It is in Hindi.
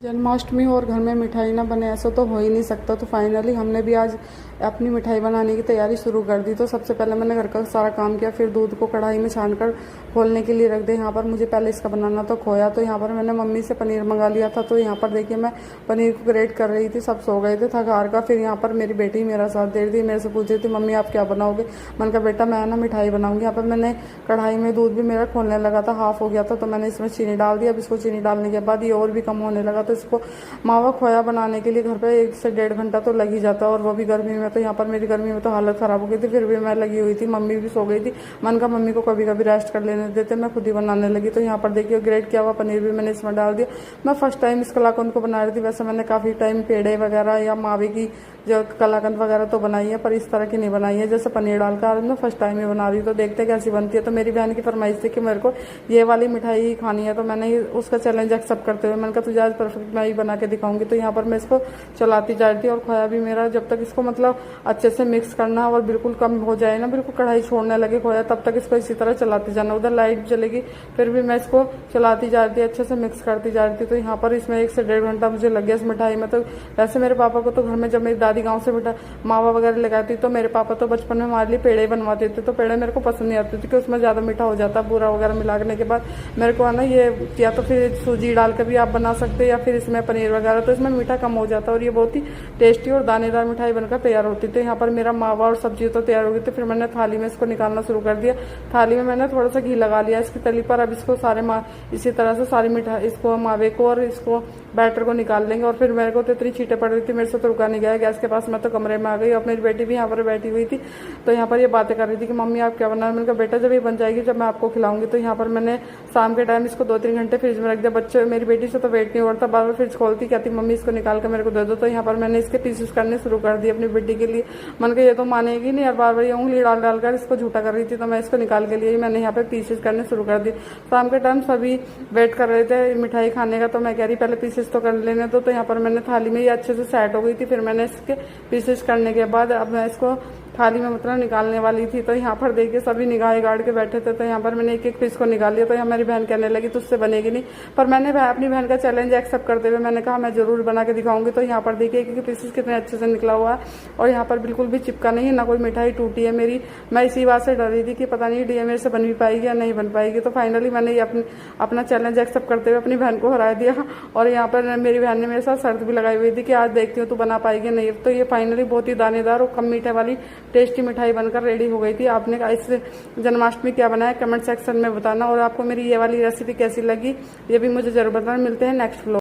जन्माष्टमी और घर में मिठाई ना बने ऐसा तो हो ही नहीं सकता। तो फाइनली हमने भी आज अपनी मिठाई बनाने की तैयारी शुरू कर दी। तो सबसे पहले मैंने घर का सारा काम किया, फिर दूध को कढ़ाई में छानकर खोलने के लिए रख दे। यहाँ पर मुझे पहले इसका बनाना तो खोया, तो यहाँ पर मैंने मम्मी से पनीर मंगा लिया था। तो यहाँ पर देखिए मैं पनीर को ग्रेट कर रही थी, सब सो गए थे थकार का। फिर यहाँ पर मेरी बेटी मेरा साथ दे रही थी, मेरे से पूछ रही थी मम्मी आप क्या बनाओगे। मैंने कहा बेटा मैं ना मिठाई बनाऊंगी। यहाँ पर मैंने कढ़ाई में दूध भी मेरा खोलने लगा था, हाफ हो गया था, तो मैंने इसमें चीनी डाल दी। अब इसको चीनी डालने के बाद ये और भी कम होने लगा, तो इसको मावा खोया बनाने के लिए घर पे 1 से 1.5 घंटा तो लग ही जाता है, और वो भी गर्मी में। तो यहाँ पर मेरी गर्मी में तो हालत ख़राब हो गई थी, फिर भी मैं लगी हुई थी। मम्मी भी सो गई थी, मन का मम्मी को कभी कभी रेस्ट कर लेने देते, मैं खुद ही बनाने लगी। तो यहाँ पर देखिए ग्रेट किया हुआ पनीर भी मैंने इसमें डाल दिया। मैं फर्स्ट टाइम इस कलाकंद को बना रही थी। वैसे मैंने काफ़ी टाइम पेड़े वगैरह या मावे की जो कलाकंद वगैरह तो बनाई है, पर इस तरह की नहीं बनाई है जैसे पनीर डालकर। आज मैं फर्स्ट टाइम ही बना रही हूँ, तो देखते कैसी बनती है। तो मेरी बहन की फरमाइश थी कि मेरे को ये वाली मिठाई ही खानी है, तो मैंने उसका चैलेंज एक्सेप्ट करते हुए मैंने कहा तुझे आज परफेक्ट मैं ही बना के दिखाऊंगी। तो यहाँ पर मैं इसको चलाती जा रही थी, और खोया भी मेरा जब तक इसको मतलब अच्छे से मिक्स करना और बिल्कुल कम हो जाए ना, बिल्कुल कढ़ाई छोड़ने लगे खोया, तब तक इसको इसी तरह चलाती जाना। उधर लाइट जलेगी, फिर भी मैं इसको चलाती जा रही थी, अच्छे से मिक्स करती जा रही थी। तो यहाँ पर इसमें 1 से 1.5 घंटा मुझे लग गया इस मिठाई में। तो वैसे मेरे पापा को तो घर में जब मेरी दादी गाँव से बेटा मावा वगैरह लगाती, तो मेरे पापा तो बचपन में हमारे लिए पेड़े बनवाते थे। तो पेड़े मेरे को पसंद नहीं आते थे कि उसमें ज़्यादा मीठा हो जाता, बूरा वगैरह मिलाने के बाद मेरे को है ना ये या तो फिर सूजी डाल के भी आप बना सकते हैं, या फिर इसमें पनीर वगैरह, तो इसमें मीठा कम हो जाता है और ये बहुत ही टेस्टी और दानेदार मिठाई बनकर तैयार होती थी। यहाँ पर मेरा मावा और सब्जी तो तैयार हो गई थी। फिर मैंने थाली में इसको निकालना शुरू कर दिया। थाली में मैंने थोड़ा सा घी लगा लिया इसकी तली पर। अब इसको सारे इसी तरह से सारी मिठाई इसको मावे को और इसको बैटर को निकाल लेंगे। और फिर मेरे को तो इतनी छींटे पड़ रही थी, मेरे से तो रुका नहीं गया गैस के पास। मैं तो कमरे में आ गई, और मेरी बेटी भी यहाँ पर बैठी हुई थी। तो यहाँ पर ये बातें कर रही थी कि मम्मी आप क्या बना रहे। मैंने कहा बेटा जब ये बन जाएगी जब मैं आपको खिलाऊंगी। तो यहाँ पर मैंने शाम के टाइम इसको 2-3 घंटे फ्रिज में रख दिया। बच्चे मेरी बेटी से तो वेट नहीं होता, बार बार फ्रिज खोलती, कहती मम्मी इसको निकाल कर मेरे को दे दो। तो यहाँ पर मैंने इसके पीसेस करने शुरू कर दिए अपनी बेटी के लिए। मन के ये तो मानेगी नहीं, और बार बार ये उंगली डाल डालकर इसको झूठा कर रही थी। तो मैं इसको निकाल के लिए मैंने यहाँ पे पीसेस करने शुरू कर दिए। शाम के टाइम सभी वेट कर रहे थे मिठाई खाने का, तो मैं कह रही पहले पीसेस तो कर लेने दो। तो यहाँ पर मैंने थाली में ये अच्छे से सेट हो गई थी। फिर मैंने इसके पीसेस करने के बाद अब मैं इसको थाली में मतलब निकालने वाली थी। तो यहाँ पर देखिए सभी निगाहें गाड़ के बैठे थे। तो यहाँ पर मैंने एक एक पीस को निकाल लिया। तो यहाँ मेरी बहन कहने लगी तुझसे बनेगी नहीं, पर मैंने अपनी बहन का चैलेंज एक्सेप्ट करते हुए मैंने कहा मैं जरूर बना के दिखाऊंगी। तो यहाँ पर देखिए एक पीसेस कितने अच्छे से निकला हुआ है, और यहाँ पर बिल्कुल भी चिपका नहीं है, ना कोई मिठाई टूटी है मेरी। मैं इसी बात से डर रही थी कि पता नहीं ये मेरे से बन भी पाएगी या नहीं बन पाएगी। तो फाइनली मैंने ये अपना चैलेंज एक्सेप्ट करते हुए अपनी बहन को हरा दिया। और यहाँ पर मेरी बहन ने मेरे साथ शर्त भी लगाई हुई थी कि आज देखती हूँ तू बना पाएगी नहीं। तो ये फाइनली बहुत ही दानेदार और कम मीठे वाली टेस्टी मिठाई बनकर रेडी हो गई थी। आपने इस जन्माष्टमी क्या बनाया कमेंट सेक्शन में बताना, और आपको मेरी ये वाली रेसिपी कैसी लगी ये भी मुझे जरूर बताना। मिलते हैं नेक्स्ट व्लॉग।